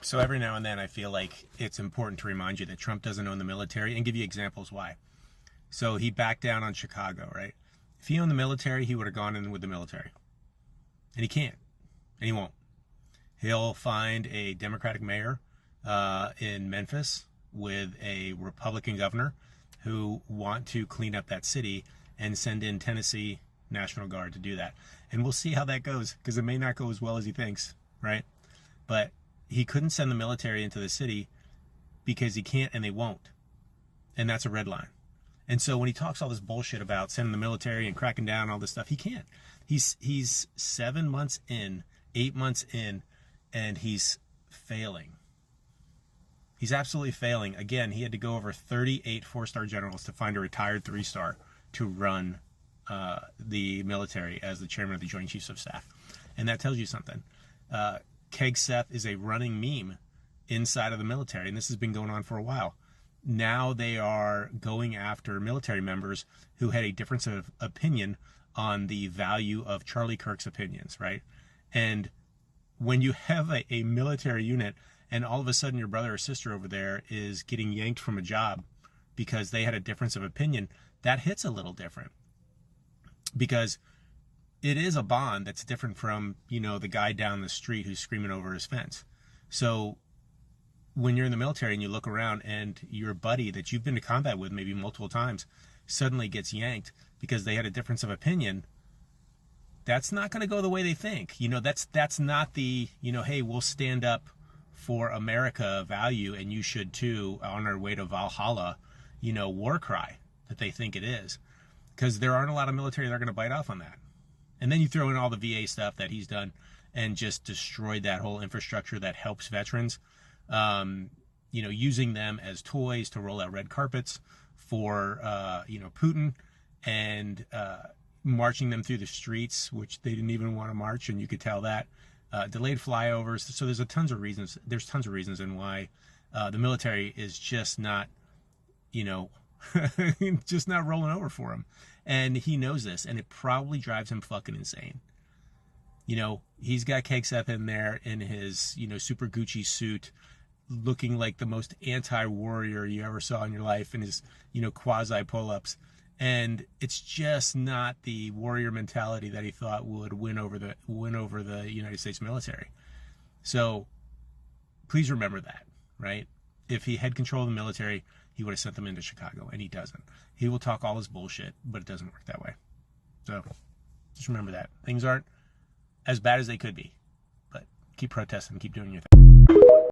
So every now and then I feel like it's important to remind you that Trump doesn't own the military and give you examples why. So he backed down on Chicago, right? If he owned the military, he would have gone in with the military. And he can't. And he won't. He'll find a Democratic mayor in Memphis with a Republican governor who want to clean up that city and send in Tennessee National Guard to do that. And we'll see how that goes, because it may not go as well as he thinks, right? But he couldn't send the military into the city because he can't and they won't. And that's a red line. And so when he talks all this bullshit about sending the military and cracking down on all this stuff, he can't. He's 7 months in, 8 months in, and he's failing. He's absolutely failing. Again, he had to go over 38 four-star generals to find a retired three-star to run the military as the chairman of the Joint Chiefs of Staff. And that tells you something. Keg Seth is a running meme inside of the military, and this has been going on for a while. Now they are going after military members who had a difference of opinion on the value of Charlie Kirk's opinions, right? And when you have a military unit and all of a sudden your brother or sister over there is getting yanked from a job because they had a difference of opinion, that hits a little different. Because it is a bond that's different from, the guy down the street who's screaming over his fence. So when you're in the military and you look around and your buddy that you've been to combat with maybe multiple times suddenly gets yanked because they had a difference of opinion, that's not going to go the way they think. That's not the, hey, we'll stand up for America value and you should too on our way to Valhalla, war cry that they think it is. Because there aren't a lot of military that are going to bite off on that. And then you throw in all the VA stuff that he's done and just destroyed that whole infrastructure that helps veterans, using them as toys to roll out red carpets for, Putin, and marching them through the streets, which they didn't even want to march, and you could tell that. Delayed flyovers. So there's tons of reasons in why the military is just not, just not rolling over for him. And he knows this, and it probably drives him fucking insane. He's got Keg Seth in there in his, super Gucci suit, looking like the most anti-warrior you ever saw in your life, in his, quasi pull-ups. And it's just not the warrior mentality that he thought would win over the United States military. So please remember that, right? If he had control of the military, he would have sent them into Chicago, and he doesn't. He will talk all his bullshit, but it doesn't work that way. So just remember that. Things aren't as bad as they could be, but keep protesting, keep doing your thing.